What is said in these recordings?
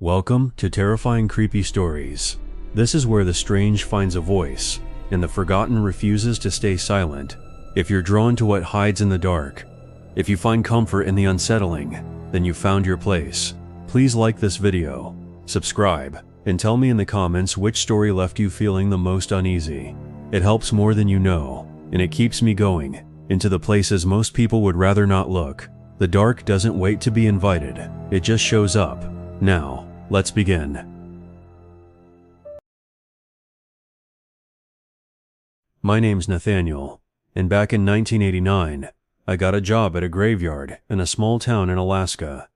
Welcome to Terrifying Creepy Stories. This is where the strange finds a voice, and the forgotten refuses to stay silent. If you're drawn to what hides in the dark, if you find comfort in the unsettling, then you found your place. Please like this video, subscribe, and tell me in the comments which story left you feeling the most uneasy. It helps more than you know, and it keeps me going, into the places most people would rather not look. The dark doesn't wait to be invited, it just shows up. Now, let's begin. My name's Nathaniel, and back in 1989, I got a job at a graveyard in a small town in Alaska.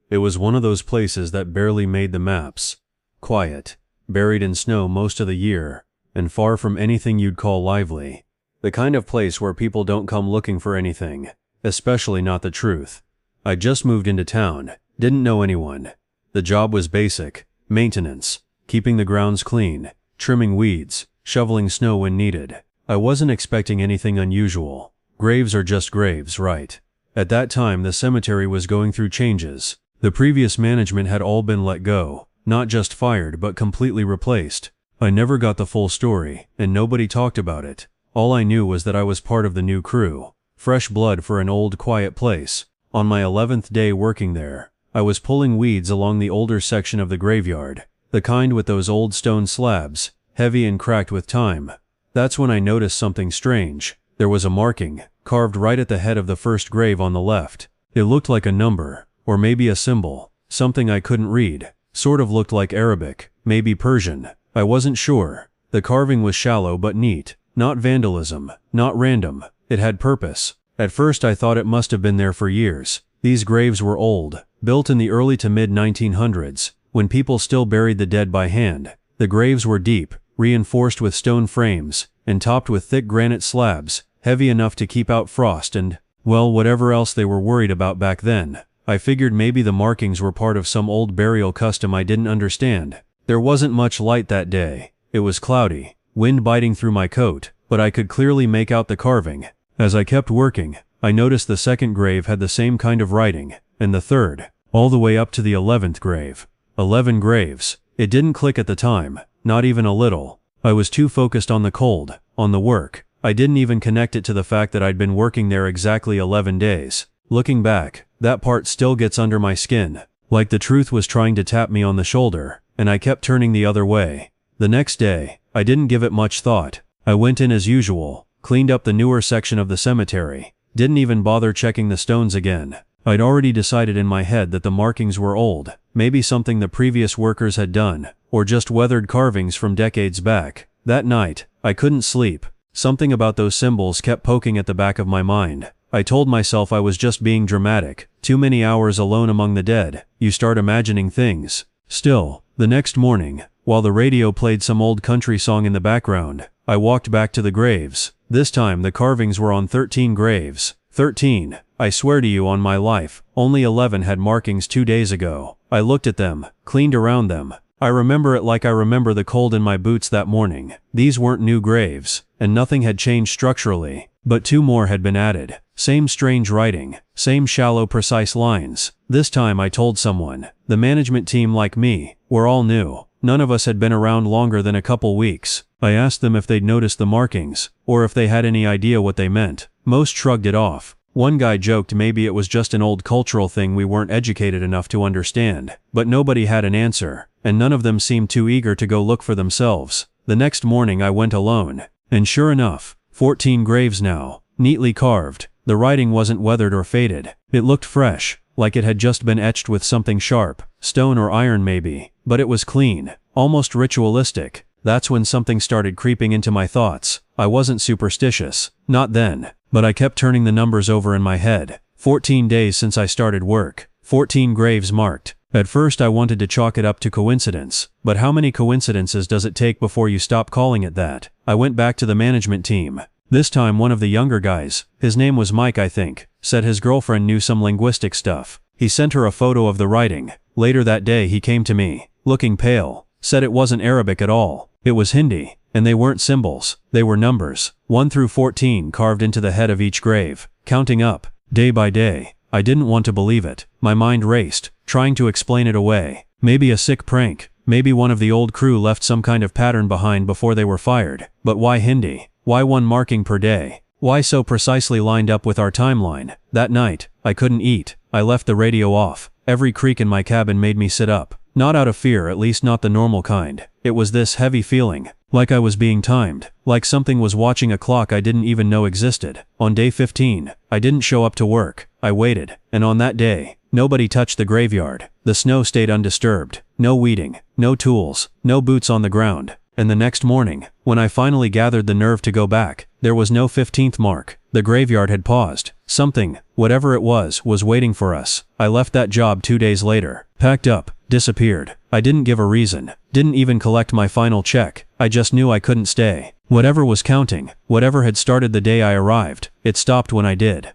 It was one of those places that barely made the maps. Quiet, buried in snow most of the year, and far from anything you'd call lively. The kind of place where people don't come looking for anything, especially not the truth. I just moved into town, didn't know anyone. The job was basic, maintenance, keeping the grounds clean, trimming weeds, shoveling snow when needed. I wasn't expecting anything unusual. Graves are just graves, right? At that time the cemetery was going through changes. The previous management had all been let go, not just fired but completely replaced. I never got the full story, and nobody talked about it. All I knew was that I was part of the new crew. Fresh blood for an old, quiet place. On my 11th day working there, I was pulling weeds along the older section of the graveyard, the kind with those old stone slabs, heavy and cracked with time. That's when I noticed something strange. There was a marking, carved right at the head of the first grave on the left. It looked like a number, or maybe a symbol, something I couldn't read. Sort of looked like Arabic, maybe Persian. I wasn't sure. The carving was shallow but neat, not vandalism, not random. It had purpose. At first I thought it must have been there for years. These graves were old, built in the early to mid-1900s, when people still buried the dead by hand. The graves were deep, reinforced with stone frames, and topped with thick granite slabs, heavy enough to keep out frost and, well, whatever else they were worried about back then. I figured maybe the markings were part of some old burial custom I didn't understand. There wasn't much light that day. It was cloudy, wind biting through my coat, but I could clearly make out the carving. As I kept working, I noticed the second grave had the same kind of writing, and the third, all the way up to the 11th grave. 11 graves. It didn't click at the time, not even a little. I was too focused on the cold, on the work. I didn't even connect it to the fact that I'd been working there exactly 11 days. Looking back, that part still gets under my skin, like the truth was trying to tap me on the shoulder, and I kept turning the other way. The next day, I didn't give it much thought. I went in as usual, cleaned up the newer section of the cemetery, didn't even bother checking the stones again. I'd already decided in my head that the markings were old, maybe something the previous workers had done, or just weathered carvings from decades back. That night, I couldn't sleep. Something about those symbols kept poking at the back of my mind. I told myself I was just being dramatic. Too many hours alone among the dead, you start imagining things. Still, the next morning, while the radio played some old country song in the background, I walked back to the graves. This time the carvings were on 13 graves. 13. I swear to you on my life, only 11 had markings 2 days ago. I looked at them, cleaned around them. I remember it like I remember the cold in my boots that morning. These weren't new graves, and nothing had changed structurally, but 2 more had been added. Same strange writing, same shallow precise lines. This time I told someone. The management team, like me, were all new. None of us had been around longer than a couple weeks. I asked them if they'd noticed the markings, or if they had any idea what they meant. Most shrugged it off. One guy joked maybe it was just an old cultural thing we weren't educated enough to understand. But nobody had an answer, and none of them seemed too eager to go look for themselves. The next morning I went alone, and sure enough, 14 graves now, neatly carved. The writing wasn't weathered or faded. It looked fresh, like it had just been etched with something sharp, stone or iron maybe, but it was clean, almost ritualistic. That's when something started creeping into my thoughts. I wasn't superstitious, not then, but I kept turning the numbers over in my head. 14 days since I started work, 14 graves marked. At first I wanted to chalk it up to coincidence, but how many coincidences does it take before you stop calling it that? I went back to the management team. This time one of the younger guys, his name was Mike I think, said his girlfriend knew some linguistic stuff. He sent her a photo of the writing. Later that day he came to me, looking pale, said it wasn't Arabic at all. It was Hindi, and they weren't symbols, they were numbers, 1 through 14 carved into the head of each grave, counting up, day by day. I didn't want to believe it. My mind raced, trying to explain it away. Maybe a sick prank. Maybe one of the old crew left some kind of pattern behind before they were fired. But why Hindi? Why one marking per day? Why so precisely lined up with our timeline? That night, I couldn't eat. I left the radio off. Every creak in my cabin made me sit up. Not out of fear, at least not the normal kind. It was this heavy feeling, like I was being timed, like something was watching a clock I didn't even know existed. On day 15, I didn't show up to work. I waited, and on that day, nobody touched the graveyard. The snow stayed undisturbed. No weeding, no tools, no boots on the ground. And the next morning, when I finally gathered the nerve to go back, there was no 15th mark. The graveyard had paused. Something, whatever it was waiting for us. I left that job 2 days later, packed up, disappeared. I didn't give a reason, didn't even collect my final check. I just knew I couldn't stay. Whatever was counting, whatever had started the day I arrived, it stopped when I did.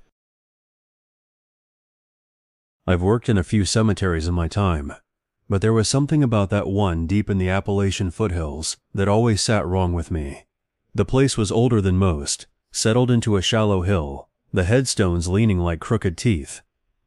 I've worked in a few cemeteries in my time, but there was something about that one deep in the Appalachian foothills that always sat wrong with me. The place was older than most, settled into a shallow hill, the headstones leaning like crooked teeth.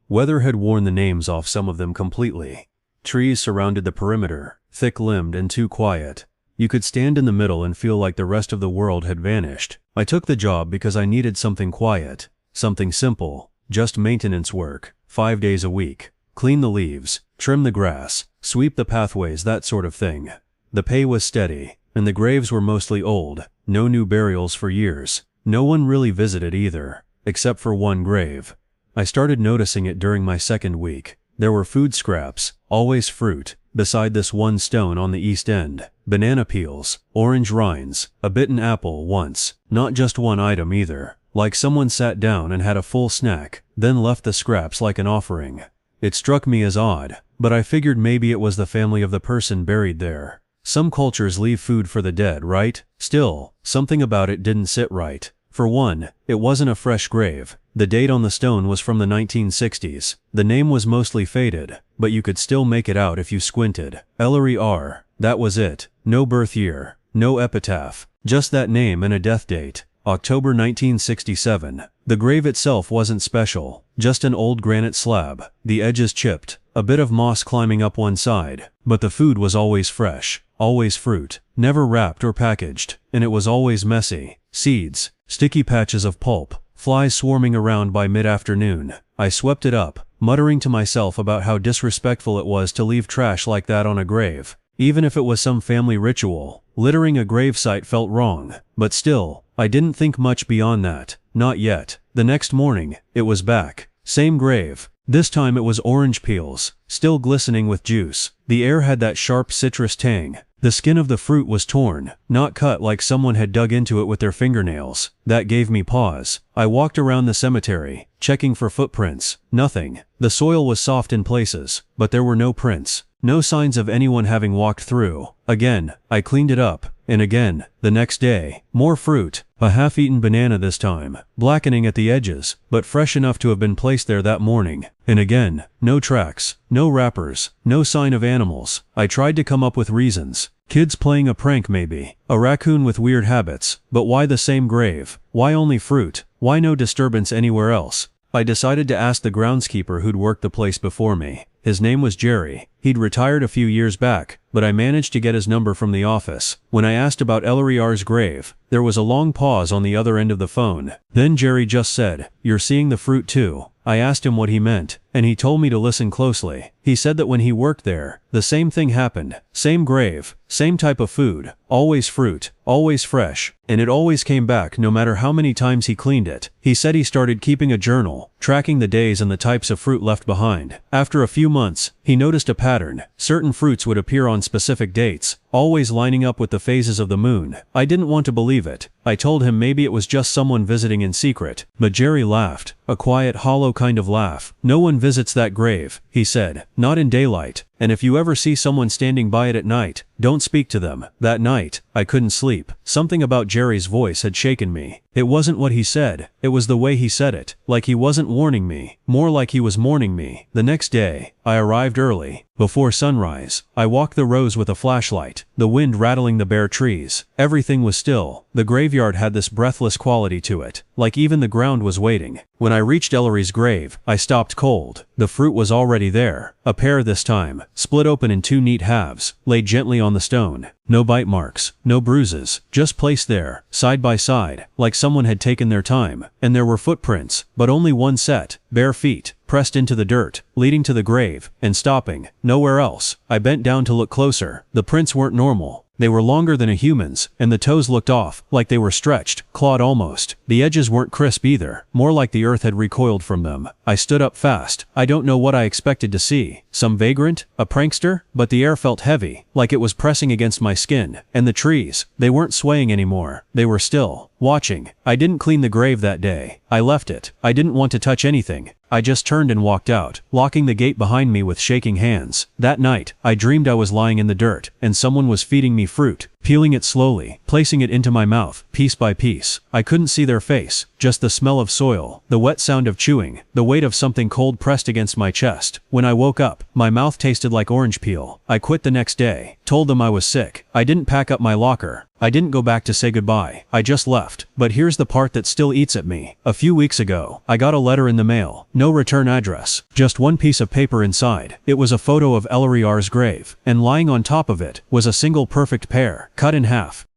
Weather had worn the names off some of them completely. Trees surrounded the perimeter, thick-limbed and too quiet. You could stand in the middle and feel like the rest of the world had vanished. I took the job because I needed something quiet, something simple, just maintenance work, 5 days a week. Clean the leaves, trim the grass, sweep the pathways, that sort of thing. The pay was steady, and the graves were mostly old, no new burials for years. No one really visited either, except for one grave. I started noticing it during my second week. There were food scraps, always fruit, beside this one stone on the east end. Banana peels, orange rinds, a bitten apple once. Not just one item either, like someone sat down and had a full snack, then left the scraps like an offering. It struck me as odd, but I figured maybe it was the family of the person buried there. Some cultures leave food for the dead, right? Still, something about it didn't sit right. For one, it wasn't a fresh grave. The date on the stone was from the 1960s. The name was mostly faded, but you could still make it out if you squinted. Ellery R. That was it. No birth year, no epitaph, just that name and a death date. October 1967. The grave itself wasn't special, just an old granite slab, the edges chipped, a bit of moss climbing up one side, but the food was always fresh, always fruit, never wrapped or packaged, and it was always messy. Seeds, sticky patches of pulp, flies swarming around by mid-afternoon. I swept it up, muttering to myself about how disrespectful it was to leave trash like that on a grave. Even if it was some family ritual, littering a gravesite felt wrong, but still, I didn't think much beyond that. Not yet. The next morning, it was back. Same grave. This time it was orange peels, still glistening with juice. The air had that sharp citrus tang. The skin of the fruit was torn, not cut like someone had dug into it with their fingernails. That gave me pause. I walked around the cemetery, checking for footprints. Nothing. The soil was soft in places, but there were no prints. No signs of anyone having walked through. Again, I cleaned it up, and again, the next day. More fruit, a half-eaten banana this time, blackening at the edges, but fresh enough to have been placed there that morning. And again, no tracks, no wrappers, no sign of animals. I tried to come up with reasons. Kids playing a prank maybe, a raccoon with weird habits, but why the same grave? Why only fruit? Why no disturbance anywhere else? I decided to ask the groundskeeper who'd worked the place before me. His name was Jerry. He'd retired a few years back, but I managed to get his number from the office. When I asked about Ellery R.'s grave, there was a long pause on the other end of the phone. Then Jerry just said, "You're seeing the fruit too?" I asked him what he meant, and he told me to listen closely. He said that when he worked there, the same thing happened. Same grave, same type of food, always fruit, always fresh, and it always came back no matter how many times he cleaned it. He said he started keeping a journal, tracking the days and the types of fruit left behind. After a few months, he noticed a pattern. Certain fruits would appear on specific dates, always lining up with the phases of the moon. I didn't want to believe it. I told him maybe it was just someone visiting in secret, but Jerry laughed, a quiet, hollow kind of laugh. "No one visits that grave," he said, "not in daylight. And if you ever see someone standing by it at night, don't speak to them." That night, I couldn't sleep. Something about Jerry's voice had shaken me. It wasn't what he said, it was the way he said it. Like he wasn't warning me, more like he was mourning me. The next day, I arrived early. Before sunrise, I walked the rows with a flashlight, the wind rattling the bare trees. Everything was still. The graveyard had this breathless quality to it, like even the ground was waiting. When I reached Ellery's grave, I stopped cold. The fruit was already there, a pear this time, split open in two neat halves, laid gently on the stone. No bite marks, no bruises, just placed there, side by side, like someone had taken their time. And there were footprints, but only one set, bare feet, pressed into the dirt, leading to the grave, and stopping, nowhere else. I bent down to look closer. The prints weren't normal. They were longer than a human's, and the toes looked off, like they were stretched, clawed almost. The edges weren't crisp either, more like the earth had recoiled from them. I stood up fast. I don't know what I expected to see. Some vagrant? A prankster? But the air felt heavy, like it was pressing against my skin. And the trees, they weren't swaying anymore. They were still, watching. I didn't clean the grave that day. I left it. I didn't want to touch anything. I just turned and walked out, locking the gate behind me with shaking hands. That night, I dreamed I was lying in the dirt, and someone was feeding me fruit, peeling it slowly, placing it into my mouth, piece by piece. I couldn't see their face, just the smell of soil, the wet sound of chewing, the weight of something cold pressed against my chest. When I woke up, my mouth tasted like orange peel. I quit the next day, told them I was sick. I didn't pack up my locker. I didn't go back to say goodbye. I just left. But here's the part that still eats at me. A few weeks ago, I got a letter in the mail. No return address. Just one piece of paper inside. It was a photo of Ellery R's grave, and lying on top of it was a single perfect pear, cut in half.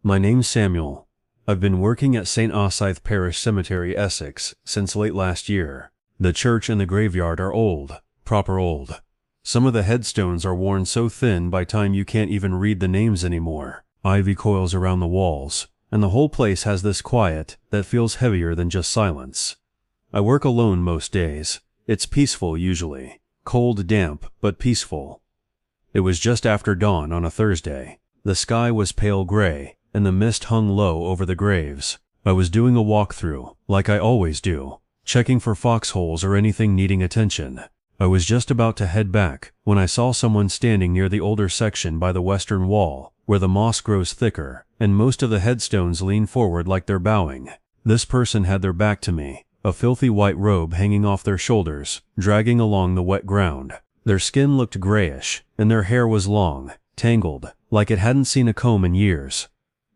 My name's Samuel. I've been working at St. Osyth Parish Cemetery, Essex, since late last year. The church and the graveyard are old. Proper old. Some of the headstones are worn so thin by time you can't even read the names anymore. Ivy coils around the walls, and the whole place has this quiet that feels heavier than just silence. I work alone most days. It's peaceful usually. Cold, damp, but peaceful. It was just after dawn on a Thursday. The sky was pale gray, and the mist hung low over the graves. I was doing a walkthrough, like I always do, checking for foxholes or anything needing attention. I was just about to head back when I saw someone standing near the older section by the western wall, where the moss grows thicker, and most of the headstones lean forward like they're bowing. This person had their back to me, a filthy white robe hanging off their shoulders, dragging along the wet ground. Their skin looked grayish, and their hair was long, tangled, like it hadn't seen a comb in years.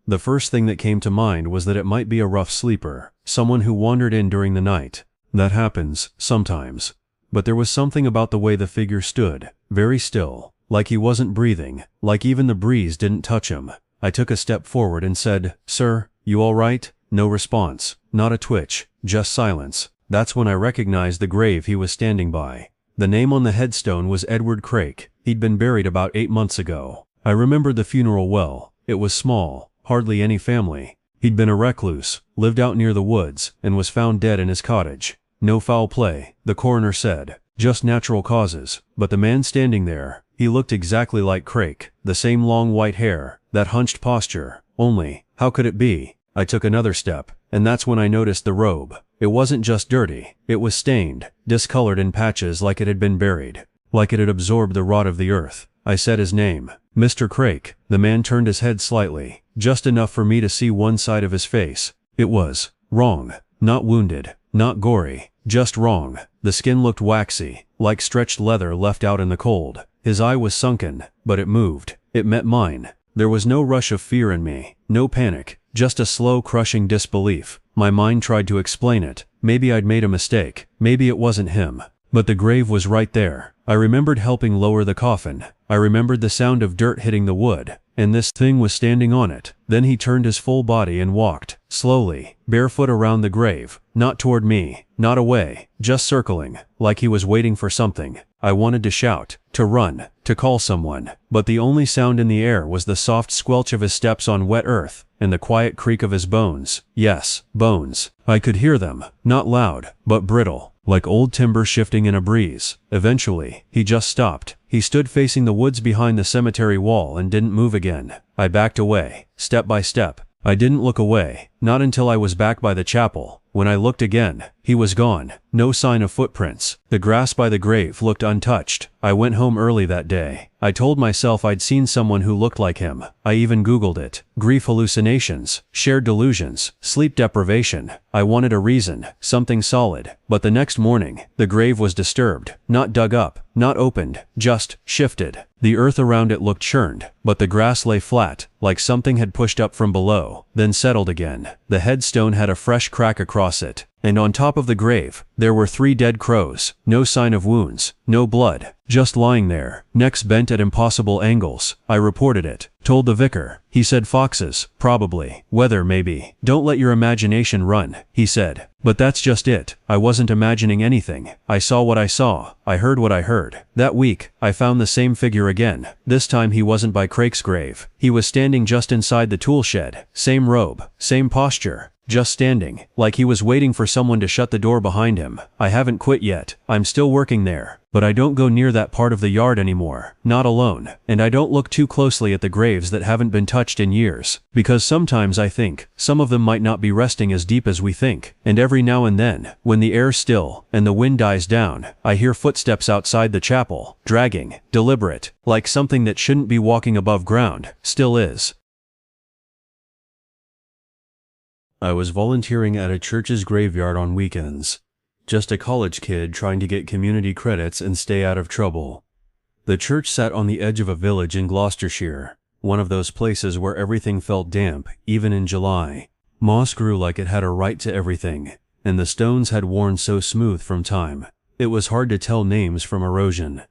The first thing that came to mind was that it might be a rough sleeper, someone who wandered in during the night. That happens, sometimes. But there was something about the way the figure stood, very still, like he wasn't breathing, like even the breeze didn't touch him. I took a step forward and said, "Sir, you all right?" No response, not a twitch, just silence. That's when I recognized the grave he was standing by. The name on the headstone was Edward Craik. He'd been buried about 8 months ago. I remembered the funeral well. It was small, hardly any family. He'd been a recluse, lived out near the woods, and was found dead in his cottage. No foul play, the coroner said, just natural causes. But the man standing there, he looked exactly like Craik, the same long white hair, that hunched posture. Only, how could it be? I took another step, and that's when I noticed the robe. It wasn't just dirty, it was stained, discolored in patches like it had been buried, like it had absorbed the rot of the earth. I said his name, Mr. Craik. The man turned his head slightly, just enough for me to see one side of his face. It was wrong, not wounded, not gory, just wrong. The skin looked waxy, like stretched leather left out in the cold. His eye was sunken, but it moved. It met mine. There was no rush of fear in me, no panic, just a slow crushing disbelief. My mind tried to explain it. Maybe I'd made a mistake. Maybe it wasn't him. But the grave was right there. I remembered helping lower the coffin. I remembered the sound of dirt hitting the wood, and this thing was standing on it. Then he turned his full body and walked, slowly, barefoot around the grave, not toward me, not away, just circling, like he was waiting for something. I wanted to shout, to run, to call someone, but the only sound in the air was the soft squelch of his steps on wet earth, and the quiet creak of his bones. Yes, bones. I could hear them, not loud, but brittle, like old timber shifting in a breeze. Eventually, he just stopped. He stood facing the woods behind the cemetery wall and didn't move again. I backed away, step by step. I didn't look away, not until I was back by the chapel. When I looked again, he was gone. No sign of footprints. The grass by the grave looked untouched. I went home early that day. I told myself I'd seen someone who looked like him. I even Googled it. Grief hallucinations, shared delusions, sleep deprivation. I wanted a reason, something solid. But the next morning, the grave was disturbed. Not dug up, not opened, just shifted. The earth around it looked churned, but the grass lay flat, like something had pushed up from below, then settled again. The headstone had a fresh crack across it, And on top of the grave, there were 3 dead crows, no sign of wounds, no blood, just lying there, necks bent at impossible angles. I reported it. Told the vicar. He said foxes, probably. Weather, maybe. Don't let your imagination run, he said. But that's just it. I wasn't imagining anything. I saw what I saw. I heard what I heard. That week, I found the same figure again. This time he wasn't by Craig's grave. He was standing just inside the tool shed. Same robe, same posture. Just standing, like he was waiting for someone to shut the door behind him. I haven't quit yet. I'm still working there. But I don't go near that part of the yard anymore. Not alone. And I don't look too closely at the graves that haven't been touched in years. Because sometimes I think, some of them might not be resting as deep as we think. And every now and then, when the air's still, and the wind dies down, I hear footsteps outside the chapel. Dragging. Deliberate. Like something that shouldn't be walking above ground. Still is. I was volunteering at a church's graveyard on weekends. Just a college kid trying to get community credits and stay out of trouble. The church sat on the edge of a village in Gloucestershire, one of those places where everything felt damp, even in July. Moss grew like it had a right to everything, and the stones had worn so smooth from time. It was hard to tell names from erosion.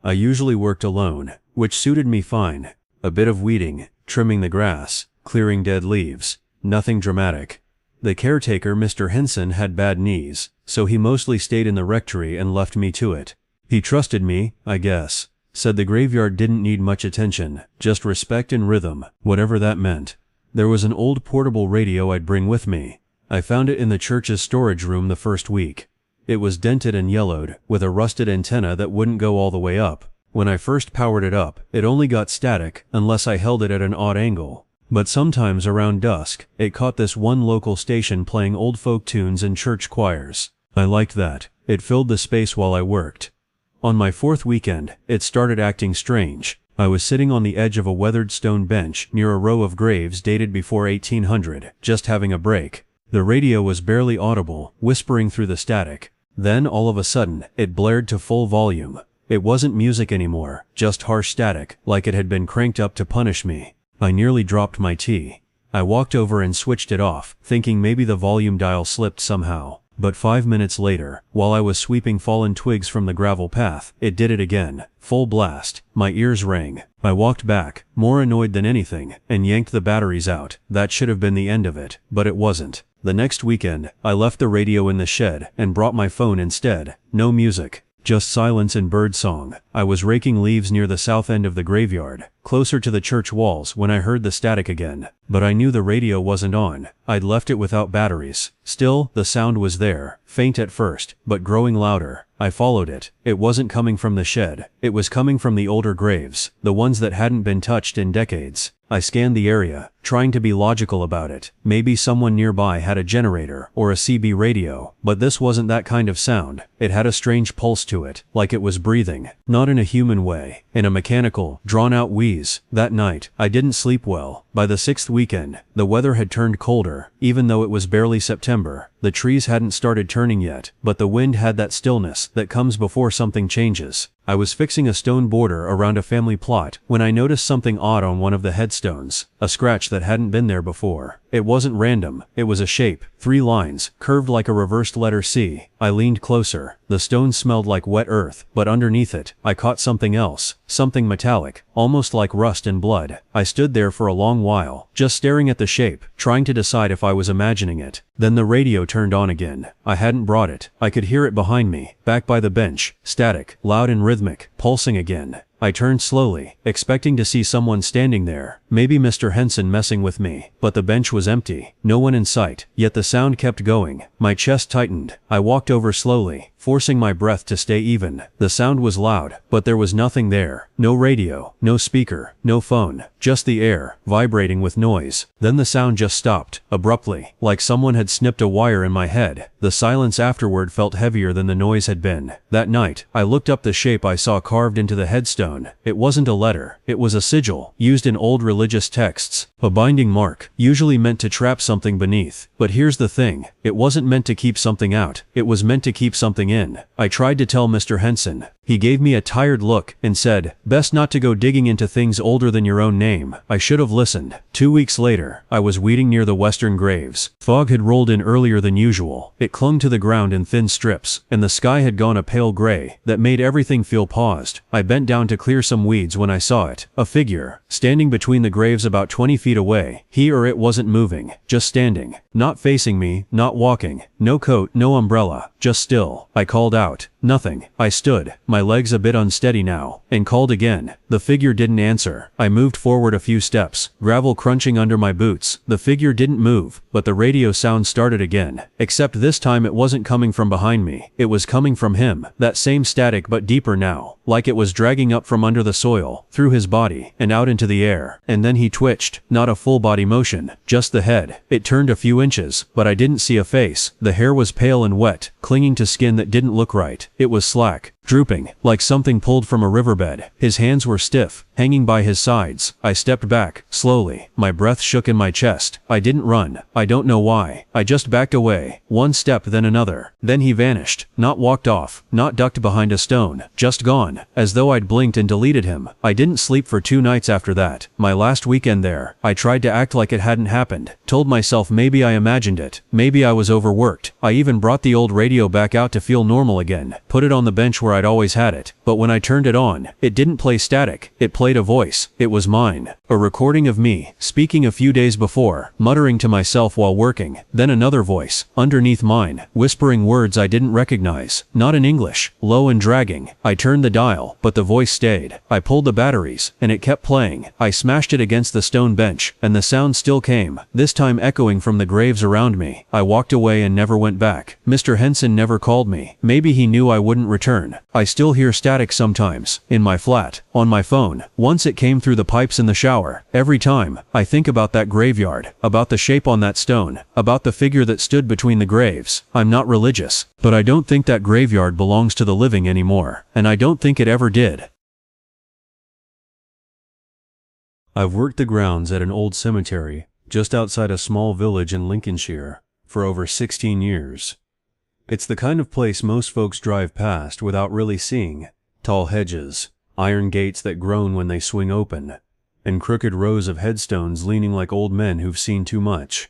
I usually worked alone, which suited me fine. A bit of weeding, trimming the grass, clearing dead leaves. Nothing dramatic. The caretaker, Mr. Henson, had bad knees, so he mostly stayed in the rectory and left me to it. He trusted me, I guess. Said the graveyard didn't need much attention, just respect and rhythm, whatever that meant. There was an old portable radio I'd bring with me. I found it in the church's storage room the first week. It was dented and yellowed, with a rusted antenna that wouldn't go all the way up. When I first powered it up, it only got static, unless I held it at an odd angle. But sometimes around dusk, it caught this one local station playing old folk tunes and church choirs. I liked that. It filled the space while I worked. On my 4th weekend, it started acting strange. I was sitting on the edge of a weathered stone bench near a row of graves dated before 1800, just having a break. The radio was barely audible, whispering through the static. Then, all of a sudden, it blared to full volume. It wasn't music anymore, just harsh static, like it had been cranked up to punish me. I nearly dropped my tea. I walked over and switched it off, thinking maybe the volume dial slipped somehow. But 5 minutes later, while I was sweeping fallen twigs from the gravel path, it did it again. Full blast. My ears rang. I walked back, more annoyed than anything, and yanked the batteries out. That should have been the end of it, but it wasn't. The next weekend, I left the radio in the shed and brought my phone instead. No music. Just silence and bird song. I was raking leaves near the south end of the graveyard, closer to the church walls, when I heard the static again. But I knew the radio wasn't on. I'd left it without batteries. Still, the sound was there, faint at first, but growing louder. I followed it. It wasn't coming from the shed. It was coming from the older graves, the ones that hadn't been touched in decades. I scanned the area, trying to be logical about it. Maybe someone nearby had a generator or a CB radio, but this wasn't that kind of sound. It had a strange pulse to it, like it was breathing. Not in a human way, in a mechanical, drawn-out wheeze. That night, I didn't sleep well. By the 6th weekend, the weather had turned colder, even though it was barely September. The trees hadn't started turning yet, but the wind had that stillness that comes before something changes. I was fixing a stone border around a family plot when I noticed something odd on one of the headstones, a scratch that hadn't been there before. It wasn't random, it was a shape, 3 lines, curved like a reversed letter C. I leaned closer. The stone smelled like wet earth, but underneath it, I caught something else, something metallic, almost like rust and blood. I stood there for a long while, just staring at the shape, trying to decide if I was imagining it. Then the radio turned on again. I hadn't brought it. I could hear it behind me, back by the bench, static, loud and rhythmic, pulsing again. I turned slowly, expecting to see someone standing there, maybe Mr. Henson messing with me, but the bench was empty, no one in sight, yet the sound kept going. My chest tightened. I walked over slowly, forcing my breath to stay even. The sound was loud, but there was nothing there. No radio, no speaker, no phone, just the air, vibrating with noise. Then the sound just stopped, abruptly, like someone had snipped a wire in my head. The silence afterward felt heavier than the noise had been. That night, I looked up the shape I saw carved into the headstone. It wasn't a letter, it was a sigil, used in old religious texts. A binding mark, usually meant to trap something beneath. But here's the thing, it wasn't meant to keep something out, it was meant to keep something in. in. I tried to tell Mr. Henson. He gave me a tired look and said, "Best not to go digging into things older than your own name." I should have listened. 2 weeks later, I was weeding near the western graves. Fog had rolled in earlier than usual. It clung to the ground in thin strips, and the sky had gone a pale gray that made everything feel paused. I bent down to clear some weeds when I saw it. A figure, standing between the graves about 20 feet away. He or it wasn't moving, just standing. Not facing me, not walking. No coat, no umbrella, just still. I called out. Nothing. I stood, my legs a bit unsteady now, and called again. The figure didn't answer. I moved forward a few steps, gravel crunching under my boots. The figure didn't move, but the radio sound started again. Except this time it wasn't coming from behind me. It was coming from him. That same static but deeper now, like it was dragging up from under the soil, through his body, and out into the air. And then he twitched. Not a full body motion, just the head. It turned a few inches, but I didn't see a face. The hair was pale and wet, clinging to skin that didn't look right. It was slack, drooping, like something pulled from a riverbed. His hands were stiff, hanging by his sides. I stepped back, slowly. My breath shook in my chest. I didn't run. I don't know why. I just backed away. One step, then another. Then he vanished. Not walked off, not ducked behind a stone. Just gone, as though I'd blinked and deleted him. I didn't sleep for 2 nights after that. My last weekend there, I tried to act like it hadn't happened. Told myself maybe I imagined it. Maybe I was overworked. I even brought the old radio back out to feel normal again. Put it on the bench where I'd always had it. But when I turned it on, it didn't play static. It played a voice. It was mine. A recording of me, speaking a few days before, muttering to myself while working. Then another voice, underneath mine, whispering words I didn't recognize. Not in English, low and dragging. I turned the dial, but the voice stayed. I pulled the batteries, and it kept playing. I smashed it against the stone bench, and the sound still came, this time echoing from the graves around me. I walked away and never went back. Mr. Henson never called me. Maybe he knew I wouldn't return. I still hear static sometimes, in my flat, on my phone. Once it came through the pipes in the shower. Every time, I think about that graveyard, about the shape on that stone, about the figure that stood between the graves. I'm not religious, but I don't think that graveyard belongs to the living anymore, and I don't think it ever did. I've worked the grounds at an old cemetery, just outside a small village in Lincolnshire, for over 16 years. It's the kind of place most folks drive past without really seeing. Tall hedges, iron gates that groan when they swing open, and crooked rows of headstones leaning like old men who've seen too much.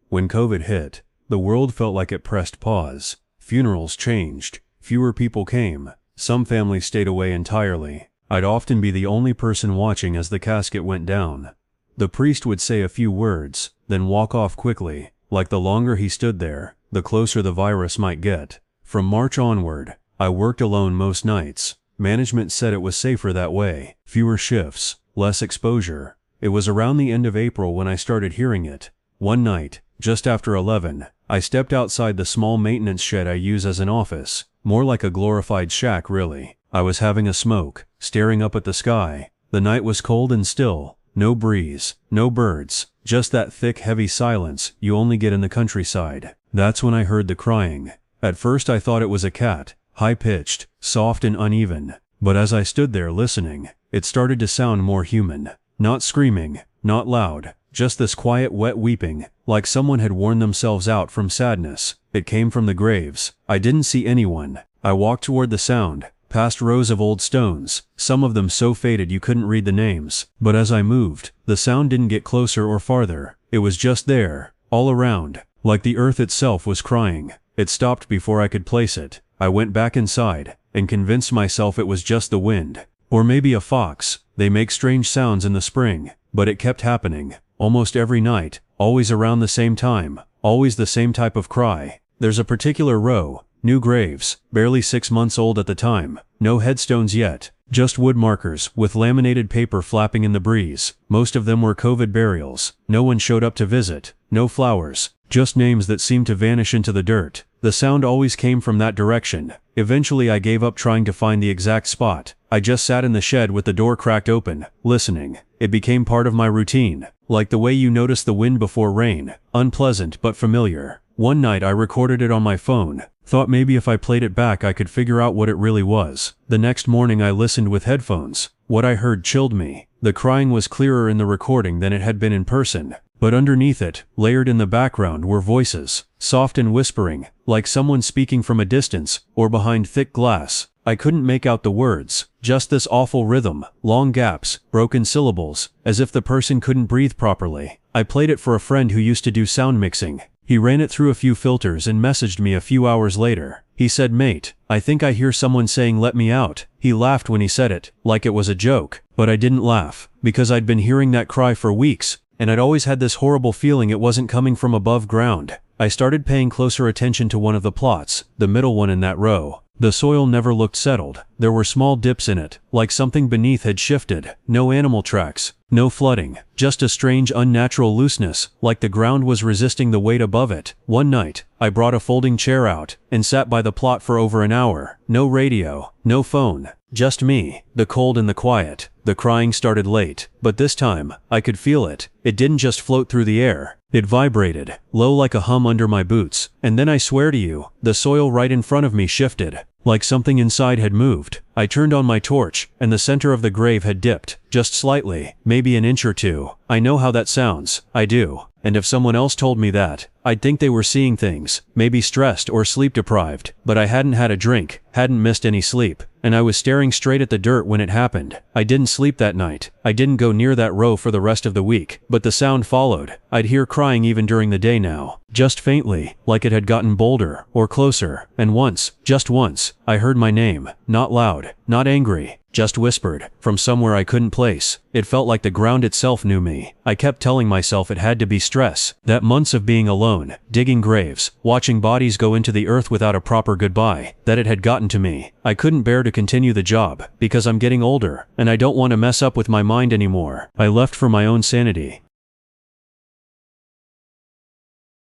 When COVID hit, the world felt like it pressed pause. Funerals changed, fewer people came, some families stayed away entirely. I'd often be the only person watching as the casket went down. The priest would say a few words, then walk off quickly, like the longer he stood there, the closer the virus might get. From March onward, I worked alone most nights. Management said it was safer that way. Fewer shifts, less exposure. It was around the end of April when I started hearing it. One night, just after 11, I stepped outside the small maintenance shed I use as an office. More like a glorified shack, really. I was having a smoke, staring up at the sky. The night was cold and still. No breeze, no birds, just that thick, heavy silence you only get in the countryside. That's when I heard the crying. At first I thought it was a cat, high-pitched, soft and uneven. But as I stood there listening, it started to sound more human. Not screaming, not loud, just this quiet, wet weeping, like someone had worn themselves out from sadness. It came from the graves. I didn't see anyone. I walked toward the sound, past rows of old stones, some of them so faded you couldn't read the names. But as I moved, the sound didn't get closer or farther. It was just there, all around, like the earth itself was crying. It stopped before I could place it. I went back inside, and convinced myself it was just the wind. Or maybe a fox. They make strange sounds in the spring. But it kept happening, almost every night, always around the same time, always the same type of cry. There's a particular row, new graves, barely 6 months old at the time, no headstones yet, just wood markers with laminated paper flapping in the breeze. Most of them were COVID burials. No one showed up to visit, no flowers, just names that seemed to vanish into the dirt. The sound always came from that direction. Eventually I gave up trying to find the exact spot. I just sat in the shed with the door cracked open, listening. It became part of my routine, like the way you notice the wind before rain, unpleasant but familiar. One night I recorded it on my phone, thought maybe if I played it back I could figure out what it really was. The next morning I listened with headphones. What I heard chilled me. The crying was clearer in the recording than it had been in person, But underneath it, layered in the background, were voices, soft and whispering, like someone speaking from a distance, or behind thick glass. I couldn't make out the words, just this awful rhythm, long gaps, broken syllables, as if the person couldn't breathe properly. I played it for a friend who used to do sound mixing. He ran it through a few filters and messaged me a few hours later. He said, "Mate, I think I hear someone saying let me out." He laughed when he said it, like it was a joke. But I didn't laugh, because I'd been hearing that cry for weeks, and I'd always had this horrible feeling it wasn't coming from above ground. I started paying closer attention to one of the plots, the middle one in that row. The soil never looked settled. There were small dips in it, like something beneath had shifted. No animal tracks, no flooding, just a strange unnatural looseness, like the ground was resisting the weight above it. One night, I brought a folding chair out, and sat by the plot for over an hour. No radio, no phone, just me, the cold and the quiet. The crying started late, but this time, I could feel it. It didn't just float through the air. It vibrated, low like a hum under my boots, and then I swear to you, the soil right in front of me shifted, like something inside had moved. I turned on my torch, and the center of the grave had dipped, just slightly, maybe an inch or two. I know how that sounds, I do. And if someone else told me that, I'd think they were seeing things, maybe stressed or sleep deprived. But I hadn't had a drink, hadn't missed any sleep, and I was staring straight at the dirt when it happened. I didn't sleep that night. I didn't go near that row for the rest of the week, but the sound followed. I'd hear crying even during the day now, just faintly, like it had gotten bolder, or closer, and once, just once, I heard my name, not loud, not angry, just whispered, from somewhere I couldn't place. It felt like the ground itself knew me. I kept telling myself it had to be stress, that months of being alone, digging graves, watching bodies go into the earth without a proper goodbye, that it had gotten to me. I couldn't bear to continue the job, because I'm getting older, and I don't want to mess up with my mind anymore. I left for my own sanity.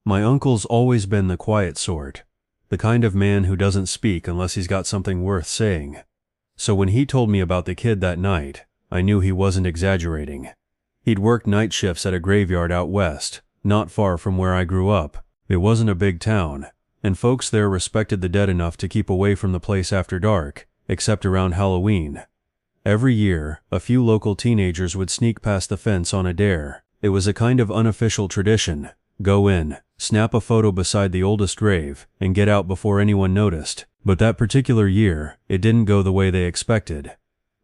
My uncle's always been the quiet sort, the kind of man who doesn't speak unless he's got something worth saying. So when he told me about the kid that night, I knew he wasn't exaggerating. He'd worked night shifts at a graveyard out west, not far from where I grew up. It wasn't a big town, and folks there respected the dead enough to keep away from the place after dark, except around Halloween. Every year, a few local teenagers would sneak past the fence on a dare. It was a kind of unofficial tradition. Go in, snap a photo beside the oldest grave, and get out before anyone noticed. But that particular year, it didn't go the way they expected.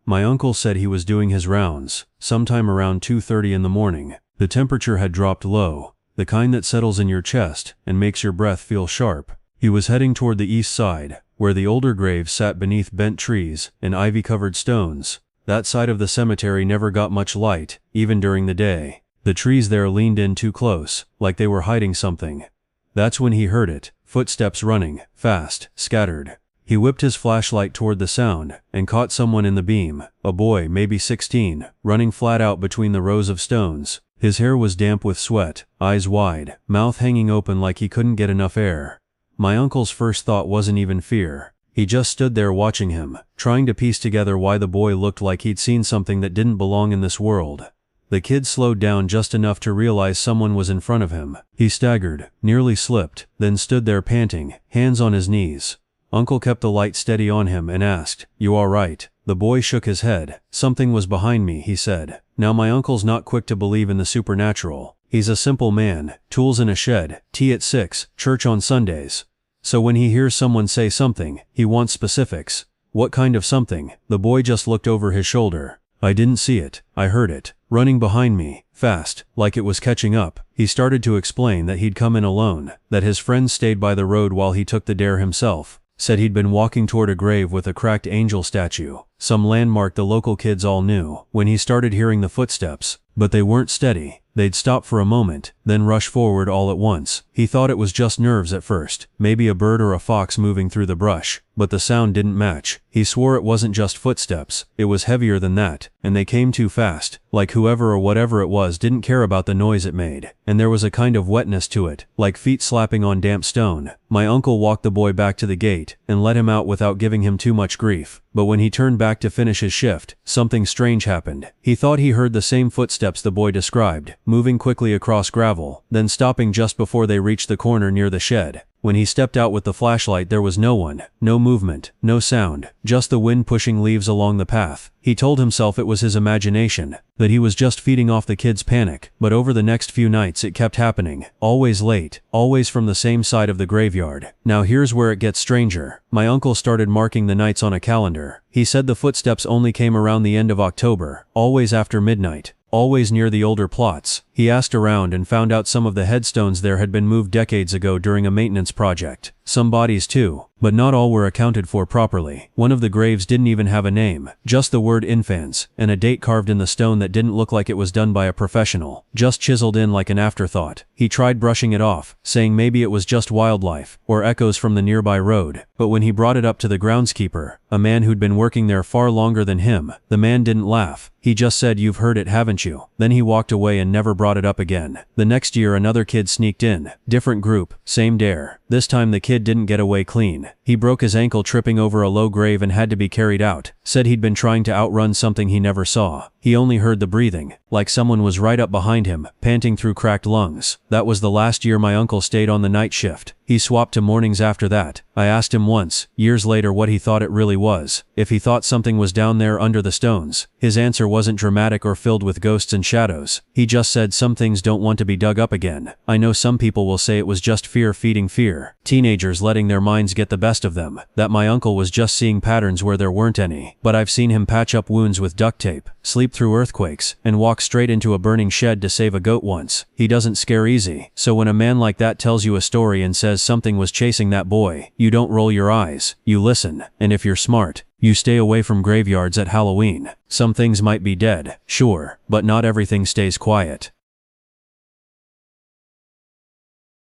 My uncle said he was doing his rounds, sometime around 2:30 in the morning. The temperature had dropped low, the kind that settles in your chest and makes your breath feel sharp. He was heading toward the east side, where the older graves sat beneath bent trees and ivy-covered stones. That side of the cemetery never got much light, even during the day. The trees there leaned in too close, like they were hiding something. That's when he heard it, footsteps running, fast, scattered. He whipped his flashlight toward the sound, and caught someone in the beam, a boy maybe 16, running flat out between the rows of stones. His hair was damp with sweat, eyes wide, mouth hanging open like he couldn't get enough air. My uncle's first thought wasn't even fear. He just stood there watching him, trying to piece together why the boy looked like he'd seen something that didn't belong in this world. The kid slowed down just enough to realize someone was in front of him. He staggered, nearly slipped, then stood there panting, hands on his knees. Uncle kept the light steady on him and asked, "You all right?" The boy shook his head. "Something was behind me," he said. Now my uncle's not quick to believe in the supernatural. He's a simple man, tools in a shed, tea at 6, church on Sundays. So when he hears someone say something, he wants specifics. What kind of something? The boy just looked over his shoulder. I didn't see it, I heard it, running behind me, fast, like it was catching up. He started to explain that he'd come in alone, that his friends stayed by the road while he took the dare himself. Said he'd been walking toward a grave with a cracked angel statue, some landmark the local kids all knew, when he started hearing the footsteps. But they weren't steady. They'd stop for a moment, then rush forward all at once. He thought it was just nerves at first, maybe a bird or a fox moving through the brush, but the sound didn't match. He swore it wasn't just footsteps, it was heavier than that, and they came too fast, like whoever or whatever it was didn't care about the noise it made, and there was a kind of wetness to it, like feet slapping on damp stone. My uncle walked the boy back to the gate, and let him out without giving him too much grief. But when he turned back to finish his shift, something strange happened. He thought he heard the same footsteps the boy described, moving quickly across gravel, then stopping just before they reached the corner near the shed. When he stepped out with the flashlight, there was no one, no movement, no sound, just the wind pushing leaves along the path. He told himself it was his imagination, that he was just feeding off the kid's panic, but over the next few nights it kept happening, always late, always from the same side of the graveyard. Now here's where it gets stranger. My uncle started marking the nights on a calendar. He said the footsteps only came around the end of October, always after midnight, always near the older plots. He asked around and found out some of the headstones there had been moved decades ago during a maintenance project. Some bodies too, but not all were accounted for properly. One of the graves didn't even have a name, just the word infants, and a date carved in the stone that didn't look like it was done by a professional, just chiseled in like an afterthought. He tried brushing it off, saying maybe it was just wildlife, or echoes from the nearby road, but when he brought it up to the groundskeeper, a man who'd been working there far longer than him, the man didn't laugh. He just said, "You've heard it, haven't you?" Then he walked away and never brought it up again. The next year another kid sneaked in, different group, same dare. This time the kid didn't get away clean. He broke his ankle tripping over a low grave and had to be carried out. Said he'd been trying to outrun something he never saw. He only heard the breathing, like someone was right up behind him, panting through cracked lungs. That was the last year my uncle stayed on the night shift. He swapped to mornings after that. I asked him once, years later, what he thought it really was, if he thought something was down there under the stones. His answer wasn't dramatic or filled with ghosts and shadows. He just said some things don't want to be dug up again. I know some people will say it was just fear feeding fear, teenagers letting their minds get the best of them, that my uncle was just seeing patterns where there weren't any. But I've seen him patch up wounds with duct tape, sleep through earthquakes, and walk straight into a burning shed to save a goat once. He doesn't scare easy. So when a man like that tells you a story and says something was chasing that boy, you don't roll your eyes, you listen, and if you're smart, you stay away from graveyards at Halloween. Some things might be dead, sure, but not everything stays quiet.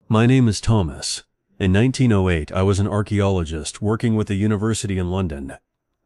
My name is Thomas. In 1908, I was an archaeologist working with a university in London.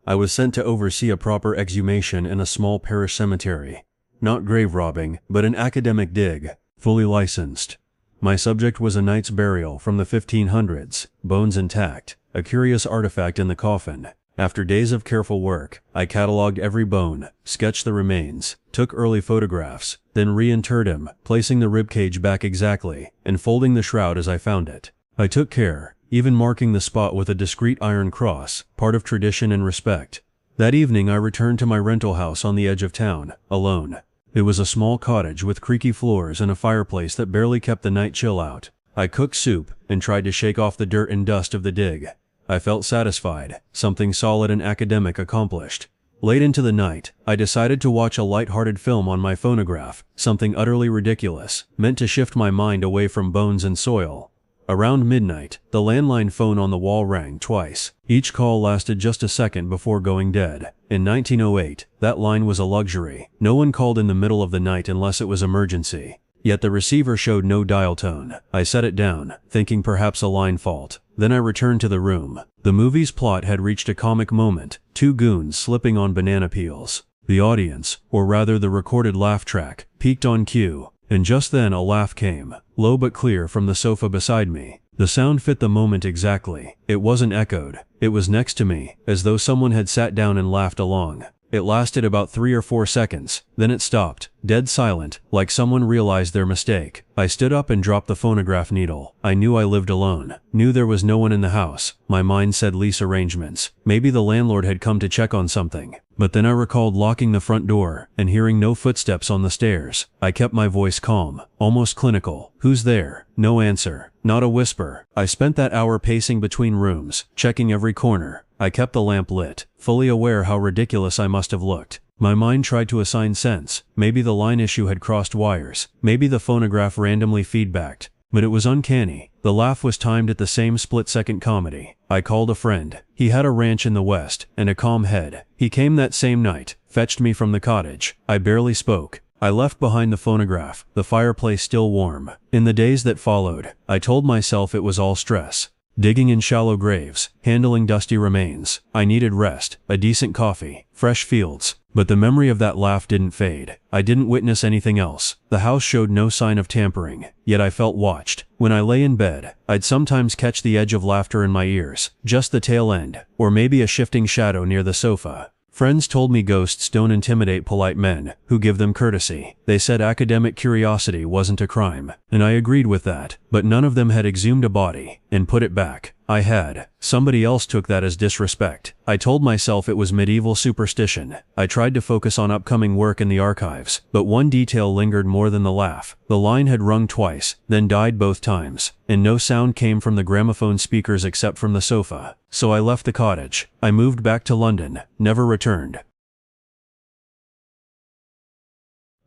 I was sent to oversee a proper exhumation in a small parish cemetery. Not grave robbing, but an academic dig, fully licensed. My subject was a knight's burial from the 1500s, bones intact, a curious artifact in the coffin. After days of careful work, I cataloged every bone, sketched the remains, took early photographs, then reinterred him, placing the ribcage back exactly, and folding the shroud as I found it. I took care, even marking the spot with a discreet iron cross, part of tradition and respect. That evening I returned to my rental house on the edge of town, alone. It was a small cottage with creaky floors and a fireplace that barely kept the night chill out. I cooked soup and tried to shake off the dirt and dust of the dig. I felt satisfied, something solid and academic accomplished. Late into the night, I decided to watch a light-hearted film on my phonograph, something utterly ridiculous, meant to shift my mind away from bones and soil. Around midnight, the landline phone on the wall rang twice. Each call lasted just a second before going dead. In 1908, that line was a luxury. No one called in the middle of the night unless it was emergency. Yet the receiver showed no dial tone. I set it down, thinking perhaps a line fault. Then I returned to the room. The movie's plot had reached a comic moment, two goons slipping on banana peels. The audience, or rather the recorded laugh track, peaked on cue. And just then a laugh came, low but clear from the sofa beside me. The sound fit the moment exactly. It wasn't echoed. It was next to me, as though someone had sat down and laughed along. It lasted about 3 or 4 seconds, then it stopped, dead silent, like someone realized their mistake. I stood up and dropped the phonograph needle. I knew I lived alone, knew there was no one in the house. My mind said lease arrangements. Maybe the landlord had come to check on something. But then I recalled locking the front door and hearing no footsteps on the stairs. I kept my voice calm, almost clinical. "Who's there?" No answer, not a whisper. I spent that hour pacing between rooms, checking every corner. I kept the lamp lit, fully aware how ridiculous I must have looked. My mind tried to assign sense. Maybe the line issue had crossed wires. Maybe the phonograph randomly feedbacked. But it was uncanny. The laugh was timed at the same split-second comedy. I called a friend. He had a ranch in the west, and a calm head. He came that same night, fetched me from the cottage. I barely spoke. I left behind the phonograph, the fireplace still warm. In the days that followed, I told myself it was all stress. Digging in shallow graves, handling dusty remains. I needed rest, a decent coffee, fresh fields. But the memory of that laugh didn't fade. I didn't witness anything else. The house showed no sign of tampering, yet I felt watched. When I lay in bed, I'd sometimes catch the edge of laughter in my ears, just the tail end, or maybe a shifting shadow near the sofa. Friends told me ghosts don't intimidate polite men who give them courtesy. They said academic curiosity wasn't a crime, and I agreed with that. but none of them had exhumed a body and put it back. I had. Somebody else took that as disrespect. I told myself it was medieval superstition. I tried to focus on upcoming work in the archives, but one detail lingered more than the laugh. The line had rung twice, then died both times, and no sound came from the gramophone speakers except from the sofa. So I left the cottage. I moved back to London, never returned.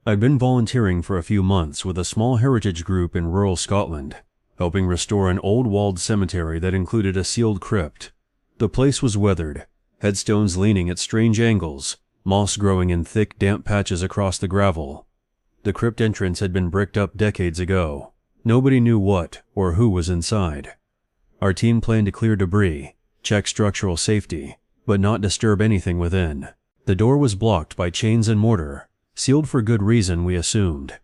I'd been volunteering for a few months with a small heritage group in rural Scotland, helping restore an old walled cemetery that included a sealed crypt. The place was weathered, headstones leaning at strange angles, moss growing in thick, damp patches across the gravel. The crypt entrance had been bricked up decades ago. Nobody knew what or who was inside. Our team planned to clear debris, check structural safety, but not disturb anything within. The door was blocked by chains and mortar, sealed for good reason, we assumed.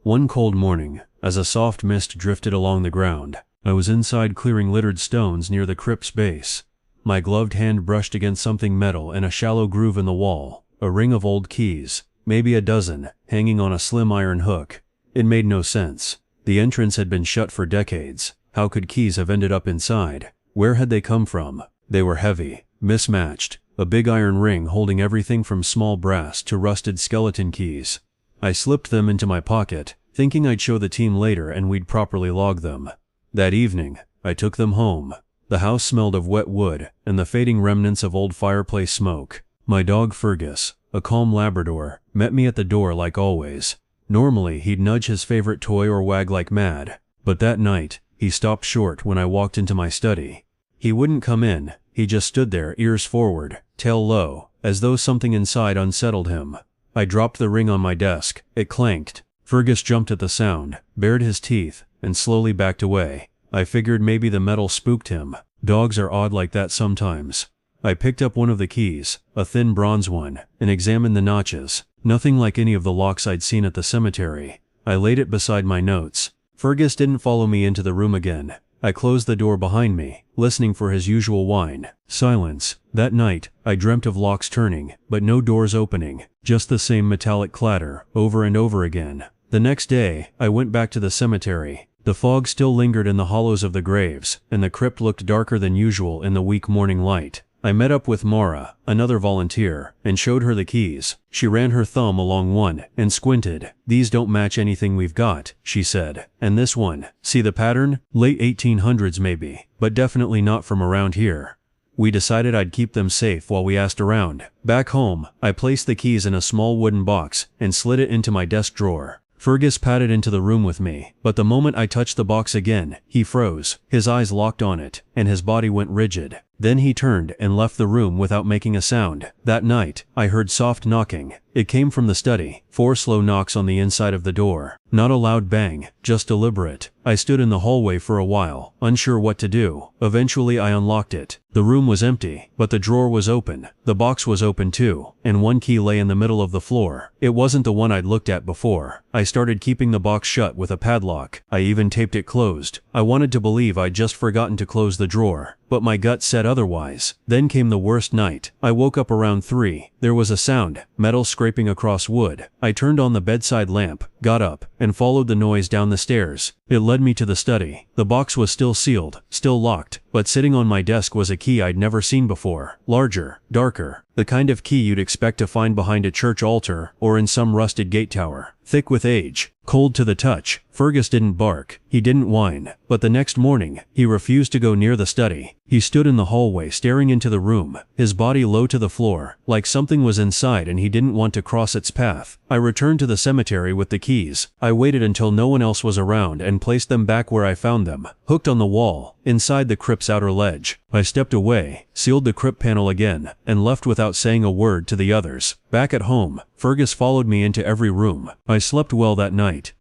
One cold morning, as a soft mist drifted along the ground, I was inside clearing littered stones near the crypt's base. My gloved hand brushed against something metal in a shallow groove in the wall, a ring of old keys, maybe a dozen, hanging on a slim iron hook. It made no sense. The entrance had been shut for decades. How could keys have ended up inside? Where had they come from? They were heavy, mismatched, a big iron ring holding everything from small brass to rusted skeleton keys. I slipped them into my pocket, thinking I'd show the team later and we'd properly log them. That evening, I took them home. The house smelled of wet wood and the fading remnants of old fireplace smoke. My dog Fergus, a calm Labrador, met me at the door like always. Normally he'd nudge his favorite toy or wag like mad, but that night, he stopped short when I walked into my study. He wouldn't come in, he just stood there, ears forward, tail low, as though something inside unsettled him. I dropped the ring on my desk. It clanked. Fergus jumped at the sound, bared his teeth, and slowly backed away. I figured maybe the metal spooked him. Dogs are odd like that sometimes. I picked up one of the keys, a thin bronze one, and examined the notches. Nothing like any of the locks I'd seen at the cemetery. I laid it beside my notes. Fergus didn't follow me into the room again. I closed the door behind me, listening for his usual whine. Silence. That night, I dreamt of locks turning, but no doors opening, just the same metallic clatter, over and over again. The next day, I went back to the cemetery. The fog still lingered in the hollows of the graves, and the crypt looked darker than usual in the weak morning light. I met up with Mara, another volunteer, and showed her the keys. She ran her thumb along one and squinted. "These don't match anything we've got," she said. "And this one, see the pattern? Late 1800s maybe, but definitely not from around here." We decided I'd keep them safe while we asked around. Back home, I placed the keys in a small wooden box and slid it into my desk drawer. Fergus padded into the room with me, but the moment I touched the box again, he froze. His eyes locked on it, and his body went rigid. Then he turned and left the room without making a sound. That night, I heard soft knocking. It came from the study, 4 slow knocks on the inside of the door. Not a loud bang, just deliberate. I stood in the hallway for a while, unsure what to do. Eventually I unlocked it. The room was empty, but the drawer was open. The box was open too, and one key lay in the middle of the floor. It wasn't the one I'd looked at before. I started keeping the box shut with a padlock. I even taped it closed. I wanted to believe I'd just forgotten to close the drawer, but my gut said otherwise. Then came the worst night. I woke up around 3. There was a sound, metal scraping across wood. I turned on the bedside lamp, got up, and followed the noise down the stairs. It led me to the study. The box was still sealed, still locked, but sitting on my desk was a key I'd never seen before. Larger, darker, the kind of key you'd expect to find behind a church altar or in some rusted gate tower. Thick with age, cold to the touch. Fergus didn't bark, he didn't whine, but the next morning, he refused to go near the study. He stood in the hallway staring into the room, his body low to the floor, like something was inside and he didn't want to cross its path. I returned to the cemetery with the keys. I waited until no one else was around and placed them back where I found them, hooked on the wall, inside the crypt's outer ledge. I stepped away, sealed the crypt panel again, and left without saying a word to the others. Back at home, Fergus followed me into every room. I slept well that night.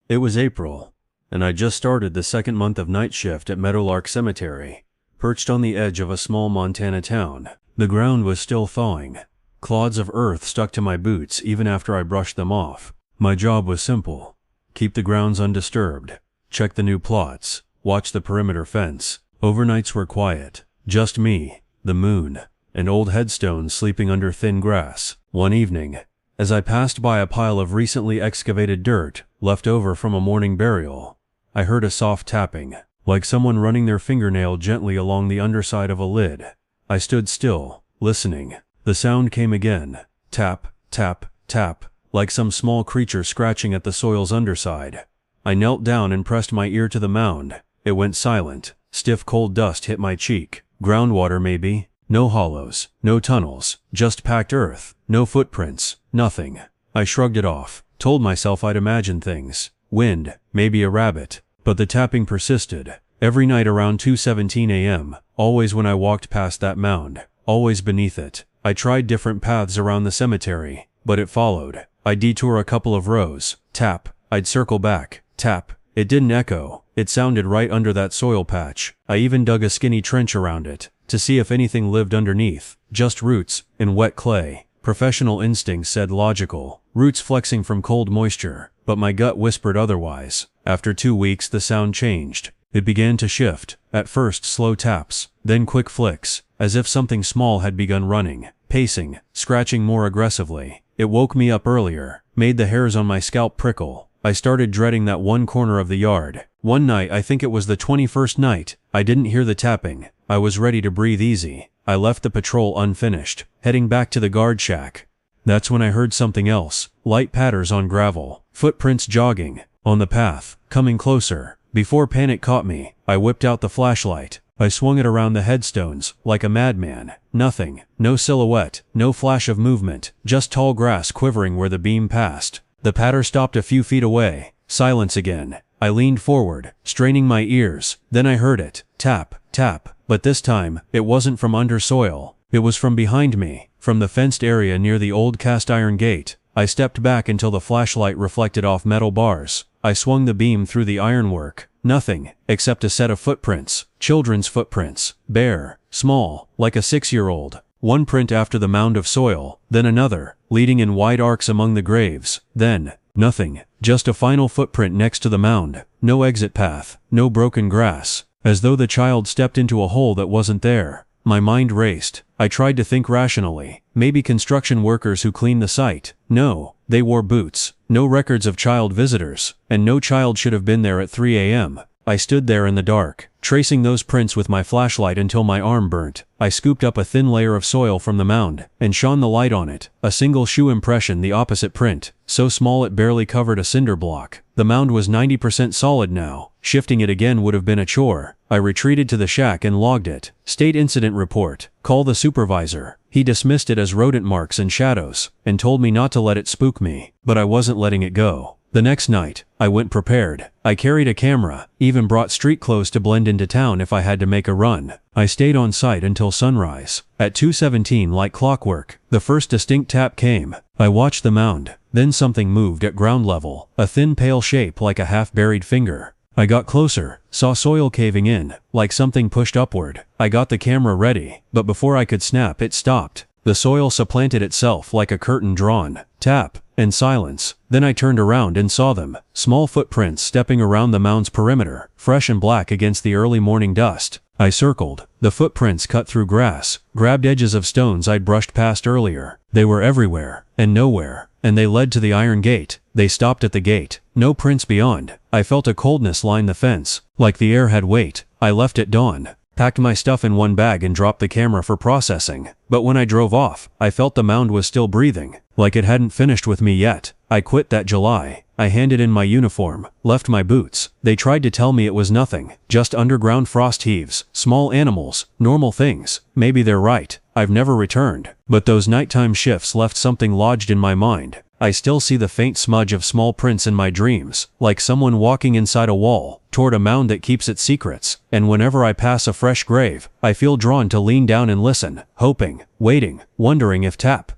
It was April, and I just started the second month of night shift at Meadowlark Cemetery, perched on the edge of a small Montana town. The ground was still thawing. Clods of earth stuck to my boots even after I brushed them off. My job was simple. Keep the grounds undisturbed, check the new plots, watch the perimeter fence. Overnights were quiet. Just me, the moon, and old headstones sleeping under thin grass. One evening, As I passed by a pile of recently excavated dirt, left over from a morning burial, I heard a soft tapping, like someone running their fingernail gently along the underside of a lid. I stood still, listening. The sound came again. Tap, tap, tap, like some small creature scratching at the soil's underside. I knelt down and pressed my ear to the mound. It went silent. Stiff cold dust hit my cheek. Groundwater maybe. No hollows, no tunnels, just packed earth, no footprints, nothing. I shrugged it off, told myself I'd imagine things. Wind, maybe a rabbit. But the tapping persisted. Every night around 2:17 a.m., always when I walked past that mound, always beneath it. I tried different paths around the cemetery, but it followed. I'd detour a couple of rows. Tap. I'd circle back. Tap. It didn't echo. It sounded right under that soil patch. I even dug a skinny trench around it, to see if anything lived underneath. Just roots, in wet clay. Professional instincts said logical. Roots flexing from cold moisture, but my gut whispered otherwise. After 2 weeks the sound changed. It began to shift. At first slow taps, then quick flicks, as if something small had begun running, pacing, scratching more aggressively. It woke me up earlier, made the hairs on my scalp prickle. I started dreading that one corner of the yard. One night, I think it was the 21st night, I didn't hear the tapping. I was ready to breathe easy. I left the patrol unfinished, heading back to the guard shack. That's when I heard something else. Light patters on gravel, footprints jogging, on the path, coming closer. Before panic caught me, I whipped out the flashlight. I swung it around the headstones, like a madman. Nothing. No silhouette, no flash of movement, just tall grass quivering where the beam passed. The patter stopped a few feet away. Silence again. I leaned forward, straining my ears. Then I heard it. Tap, tap. But this time, it wasn't from under soil. It was from behind me, from the fenced area near the old cast-iron gate. I stepped back until the flashlight reflected off metal bars. I swung the beam through the ironwork. Nothing, except a set of footprints. Children's footprints. Bare, small, like a 6-year-old. One print after the mound of soil, then another, leading in wide arcs among the graves. Then, nothing. Just a final footprint next to the mound. No exit path, no broken grass. As though the child stepped into a hole that wasn't there. My mind raced. I tried to think rationally. Maybe construction workers who cleaned the site. No, they wore boots. No records of child visitors. And no child should have been there at 3 a.m. I stood there in the dark, tracing those prints with my flashlight until my arm burnt. I scooped up a thin layer of soil from the mound, and shone the light on it. A single shoe impression, the opposite print, so small it barely covered a cinder block. The mound was 90% solid now. Shifting it again would have been a chore. I retreated to the shack and logged it. State incident report. Call the supervisor. He dismissed it as rodent marks and shadows, and told me not to let it spook me. But I wasn't letting it go. The next night, I went prepared. I carried a camera, even brought street clothes to blend into town if I had to make a run. I stayed on site until sunrise. At 2:17, like clockwork, the first distinct tap came. I watched the mound. Then something moved at ground level, a thin pale shape like a half-buried finger. I got closer, saw soil caving in, like something pushed upward. I got the camera ready, but before I could snap, it stopped. The soil supplanted itself like a curtain drawn. Tap, and silence. Then I turned around and saw them. Small footprints stepping around the mound's perimeter, fresh and black against the early morning dust. I circled. The footprints cut through grass, grabbed edges of stones I'd brushed past earlier. They were everywhere, and nowhere. And they led to the iron gate. They stopped at the gate. No prints beyond. I felt a coldness line the fence, like the air had weight. I left at dawn. Packed my stuff in one bag and dropped the camera for processing. But when I drove off, I felt the mound was still breathing, like it hadn't finished with me yet. I quit that July. I handed in my uniform, left my boots. They tried to tell me it was nothing, just underground frost heaves, small animals, normal things. Maybe they're right. I've never returned. But those nighttime shifts left something lodged in my mind. I still see the faint smudge of small prints in my dreams, like someone walking inside a wall, toward a mound that keeps its secrets. And whenever I pass a fresh grave, I feel drawn to lean down and listen, hoping, waiting, wondering if tap,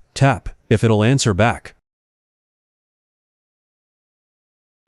if it'll answer back.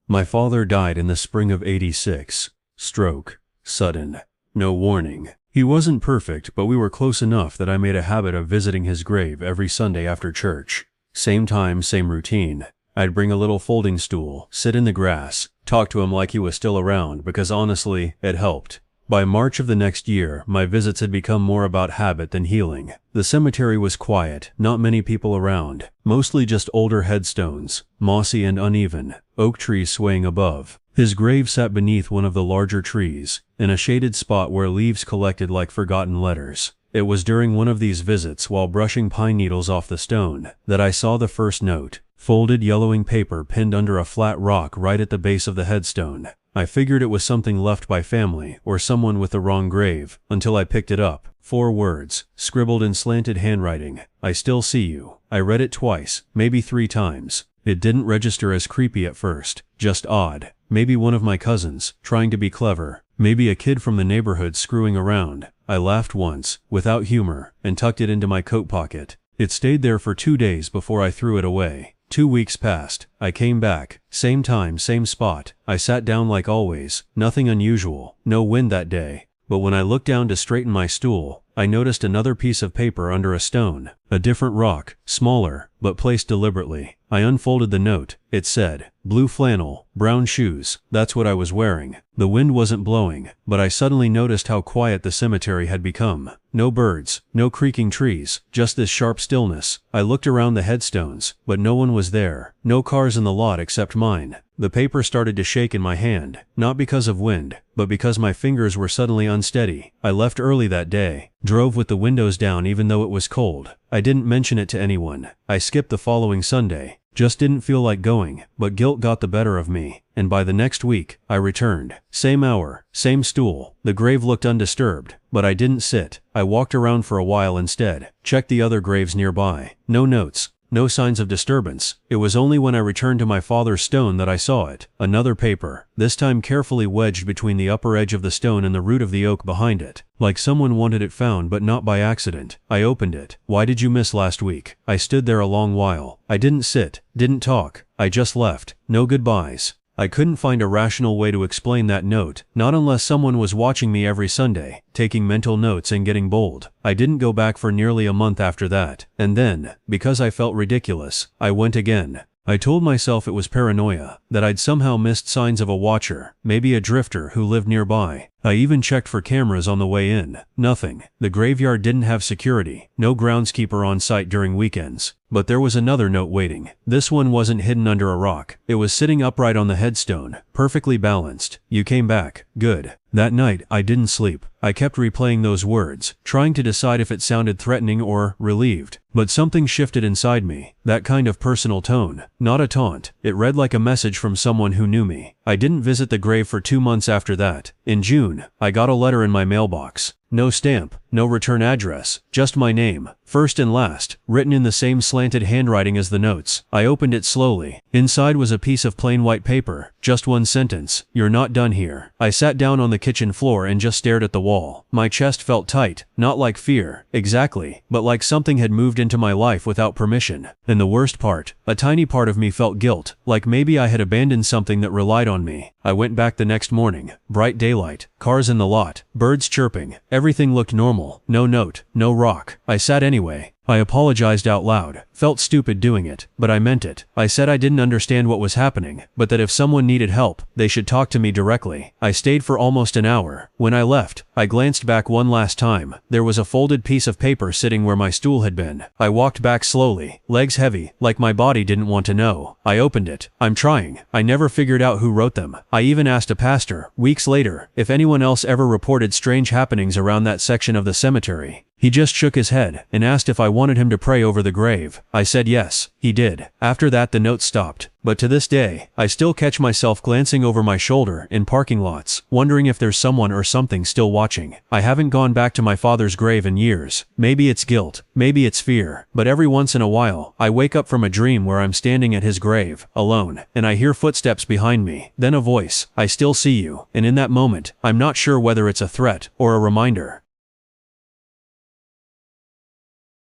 My father died in the spring of '86. Stroke. Sudden. No warning. He wasn't perfect, but we were close enough that I made a habit of visiting his grave every Sunday after church. Same time, same routine. I'd bring a little folding stool, sit in the grass, talk to him like he was still around because honestly, it helped. By March of the next year, my visits had become more about habit than healing. The cemetery was quiet, not many people around, mostly just older headstones, mossy and uneven, oak trees swaying above. His grave sat beneath one of the larger trees, in a shaded spot where leaves collected like forgotten letters. It was during one of these visits, while brushing pine needles off the stone, that I saw the first note, folded yellowing paper pinned under a flat rock right at the base of the headstone. I figured it was something left by family or someone with the wrong grave, until I picked it up. 4 words, scribbled in slanted handwriting. I still see you. I read it twice, maybe 3 times. It didn't register as creepy at first, just odd. Maybe one of my cousins, trying to be clever. Maybe a kid from the neighborhood screwing around. I laughed once, without humor, and tucked it into my coat pocket. It stayed there for 2 days before I threw it away. 2 weeks passed. I came back. Same time, same spot. I sat down like always. Nothing unusual. No wind that day. But when I looked down to straighten my stool, I noticed another piece of paper under a stone. A different rock, smaller, but placed deliberately. I unfolded the note. It said, blue flannel, brown shoes. That's what I was wearing. The wind wasn't blowing, but I suddenly noticed how quiet the cemetery had become. No birds, no creaking trees, just this sharp stillness. I looked around the headstones, but no one was there. No cars in the lot except mine. The paper started to shake in my hand, not because of wind, but because my fingers were suddenly unsteady. I left early that day, drove with the windows down even though it was cold. I didn't mention it to anyone. I skipped the following Sunday. Just didn't feel like going, but guilt got the better of me, and by the next week, I returned. Same hour, same stool. The grave looked undisturbed, but I didn't sit. I walked around for a while instead, checked the other graves nearby. No notes. No signs of disturbance. It was only when I returned to my father's stone that I saw it. Another paper, this time carefully wedged between the upper edge of the stone and the root of the oak behind it. Like someone wanted it found but not by accident. I opened it. Why did you miss last week? I stood there a long while. I didn't sit, didn't talk. I just left. No goodbyes. I couldn't find a rational way to explain that note, not unless someone was watching me every Sunday, taking mental notes and getting bold. I didn't go back for nearly a month after that, and then, because I felt ridiculous, I went again. I told myself it was paranoia, that I'd somehow missed signs of a watcher, maybe a drifter who lived nearby. I even checked for cameras on the way in. Nothing. The graveyard didn't have security, no groundskeeper on site during weekends. But there was another note waiting. This one wasn't hidden under a rock. It was sitting upright on the headstone, perfectly balanced. You came back. Good. That night, I didn't sleep. I kept replaying those words, trying to decide if it sounded threatening or relieved. But something shifted inside me, that kind of personal tone, not a taunt. It read like a message from someone who knew me. I didn't visit the grave for 2 months after that. In June, I got a letter in my mailbox. No stamp, no return address, just my name, first and last, written in the same slanted handwriting as the notes. I opened it slowly. Inside was a piece of plain white paper, just one sentence, "You're not done here." I sat down on the kitchen floor and just stared at the wall. My chest felt tight, not like fear, exactly, but like something had moved into my life without permission. And the worst part, a tiny part of me felt guilt, like maybe I had abandoned something that relied on me. I went back the next morning, bright daylight, cars in the lot, birds chirping, everything looked normal. No note, no rock. I sat anyway. I apologized out loud, felt stupid doing it, but I meant it. I said I didn't understand what was happening, but that if someone needed help, they should talk to me directly. I stayed for almost an hour. When I left, I glanced back one last time. There was a folded piece of paper sitting where my stool had been. I walked back slowly, legs heavy, like my body didn't want to know. I opened it. I'm trying. I never figured out who wrote them. I even asked a pastor, weeks later, if anyone else ever reported strange happenings around that section of the cemetery. He just shook his head and asked if I wanted him to pray over the grave. I said yes. He did. After that the note stopped. But to this day, I still catch myself glancing over my shoulder in parking lots, wondering if there's someone or something still watching. I haven't gone back to my father's grave in years. Maybe it's guilt, maybe it's fear, but every once in a while, I wake up from a dream where I'm standing at his grave, alone, and I hear footsteps behind me, then a voice, "I still see you," and in that moment, I'm not sure whether it's a threat or a reminder.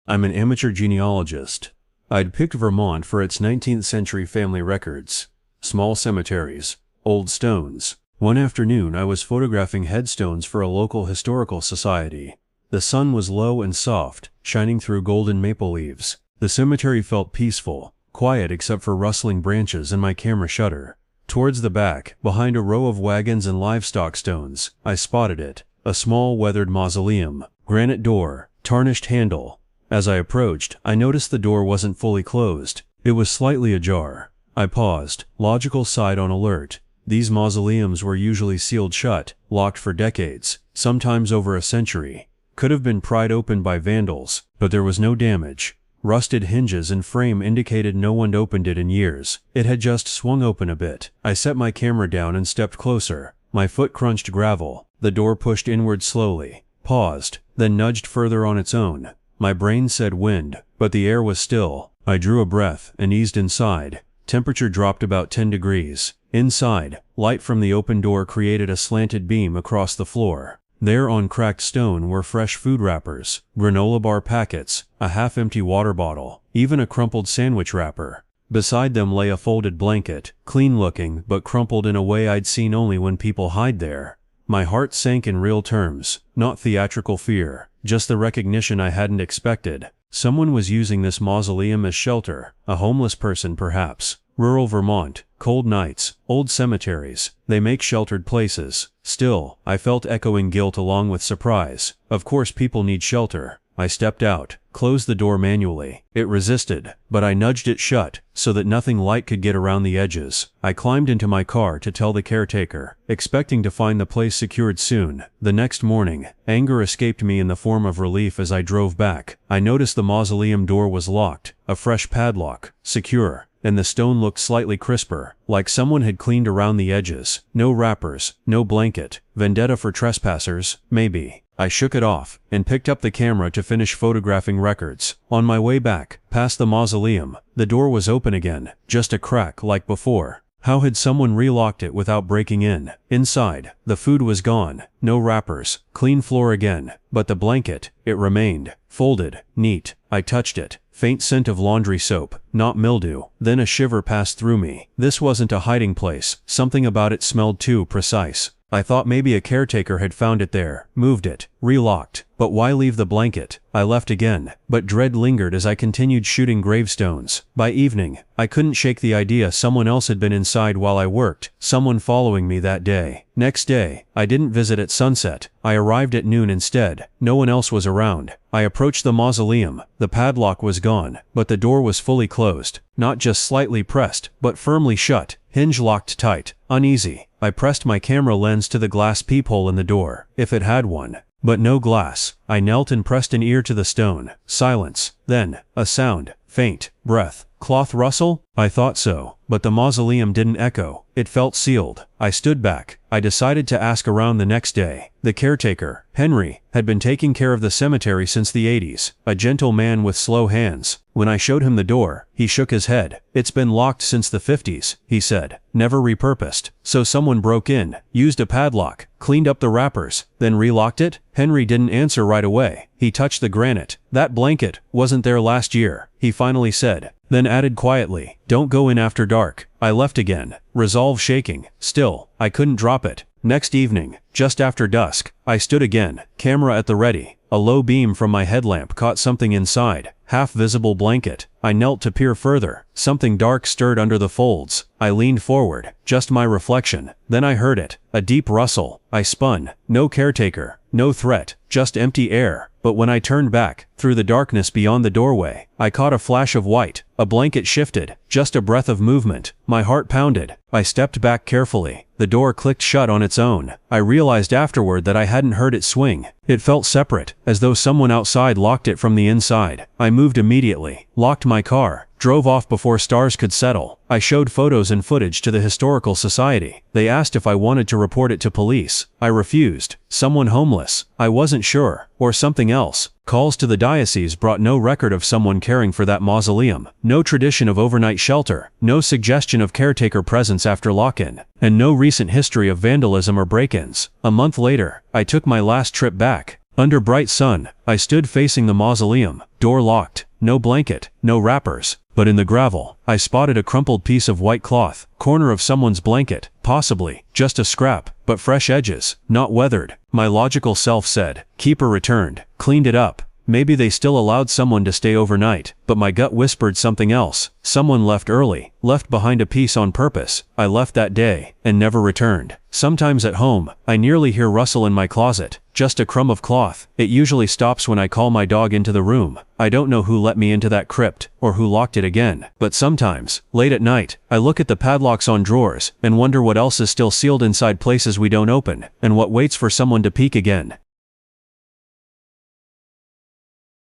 I'm an amateur genealogist. I'd picked Vermont for its 19th century family records, small cemeteries, old stones. One afternoon I was photographing headstones for a local historical society. The sun was low and soft, shining through golden maple leaves. The cemetery felt peaceful, quiet except for rustling branches and my camera shutter. Towards the back, behind a row of wagons and livestock stones, I spotted it, a small weathered mausoleum, granite door, tarnished handle. As I approached, I noticed the door wasn't fully closed. It was slightly ajar. I paused, logical side on alert. These mausoleums were usually sealed shut, locked for decades, sometimes over a century. Could have been pried open by vandals, but there was no damage. Rusted hinges and frame indicated no one opened it in years. It had just swung open a bit. I set my camera down and stepped closer. My foot crunched gravel. The door pushed inward slowly, paused, then nudged further on its own. My brain said wind, but the air was still. I drew a breath and eased inside. Temperature dropped about 10 degrees. Inside, light from the open door created a slanted beam across the floor. There on cracked stone were fresh food wrappers, granola bar packets, a half-empty water bottle, even a crumpled sandwich wrapper. Beside them lay a folded blanket, clean-looking but crumpled in a way I'd seen only when people hide there. My heart sank in real terms, not theatrical fear, just the recognition I hadn't expected. Someone was using this mausoleum as shelter, a homeless person perhaps. Rural Vermont, cold nights, old cemeteries, they make sheltered places. Still, I felt echoing guilt along with surprise. Of course people need shelter. I stepped out, closed the door manually. It resisted, but I nudged it shut, so that nothing light could get around the edges. I climbed into my car to tell the caretaker, expecting to find the place secured soon. The next morning, anger escaped me in the form of relief as I drove back. I noticed the mausoleum door was locked, a fresh padlock, secure. And the stone looked slightly crisper, like someone had cleaned around the edges. No wrappers, no blanket. Vendetta for trespassers, maybe. I shook it off, and picked up the camera to finish photographing records. On my way back, past the mausoleum, the door was open again, just a crack like before. How had someone relocked it without breaking in? Inside, the food was gone, no wrappers, clean floor again, but the blanket, it remained, folded, neat. I touched it. Faint scent of laundry soap, not mildew. Then a shiver passed through me. This wasn't a hiding place. Something about it smelled too precise. I thought maybe a caretaker had found it there, moved it, relocked. But why leave the blanket? I left again, but dread lingered as I continued shooting gravestones. By evening, I couldn't shake the idea someone else had been inside while I worked, someone following me that day. Next day, I didn't visit at sunset. I arrived at noon instead. No one else was around. I approached the mausoleum. The padlock was gone, but the door was fully closed. Not just slightly pressed, but firmly shut, hinge locked tight. Uneasy, I pressed my camera lens to the glass peephole in the door, if it had one. But no glass. I knelt and pressed an ear to the stone. Silence. Then, a sound. Faint. Breath. Cloth rustle? I thought so. But the mausoleum didn't echo. It felt sealed. I stood back. I decided to ask around the next day. The caretaker, Henry, had been taking care of the cemetery since the 80s, a gentle man with slow hands. When I showed him the door, he shook his head. It's been locked since the 50s, he said. Never repurposed. So someone broke in, used a padlock, cleaned up the wrappers, then relocked it? Henry didn't answer right away. He touched the granite. That blanket wasn't there last year, he finally said. Then added quietly, "Don't go in after dark." I left again, resolve shaking. Still, I couldn't drop it. Next evening, just after dusk, I stood again, camera at the ready. A low beam from my headlamp caught something inside, half-visible blanket. I knelt to peer further. Something dark stirred under the folds. I leaned forward, just my reflection. Then I heard it, a deep rustle. I spun. No caretaker, no threat, just empty air. But when I turned back, through the darkness beyond the doorway, I caught a flash of white. A blanket shifted, just a breath of movement. My heart pounded. I stepped back carefully. The door clicked shut on its own. I realized afterward that I hadn't heard it swing. It felt separate, as though someone outside locked it from the inside. I moved immediately, locked my car, drove off before stars could settle. I showed photos and footage to the Historical Society. They asked if I wanted to report it to police. I refused. Someone homeless? I wasn't sure. Or something else. Calls to the diocese brought no record of someone caring for that mausoleum. No tradition of overnight shelter. No suggestion of caretaker presence after lock-in. And no recent history of vandalism or break-ins. A month later, I took my last trip back. Under bright sun, I stood facing the mausoleum. Door locked. No blanket. No wrappers. But in the gravel, I spotted a crumpled piece of white cloth, corner of someone's blanket, possibly, just a scrap, but fresh edges, not weathered. My logical self said, keeper returned, cleaned it up. Maybe they still allowed someone to stay overnight, but my gut whispered something else. Someone left early, left behind a piece on purpose. I left that day, and never returned. Sometimes at home, I nearly hear rustle in my closet. Just a crumb of cloth. It usually stops when I call my dog into the room. I don't know who let me into that crypt, or who locked it again. But sometimes, late at night, I look at the padlocks on drawers, and wonder what else is still sealed inside places we don't open, and what waits for someone to peek again.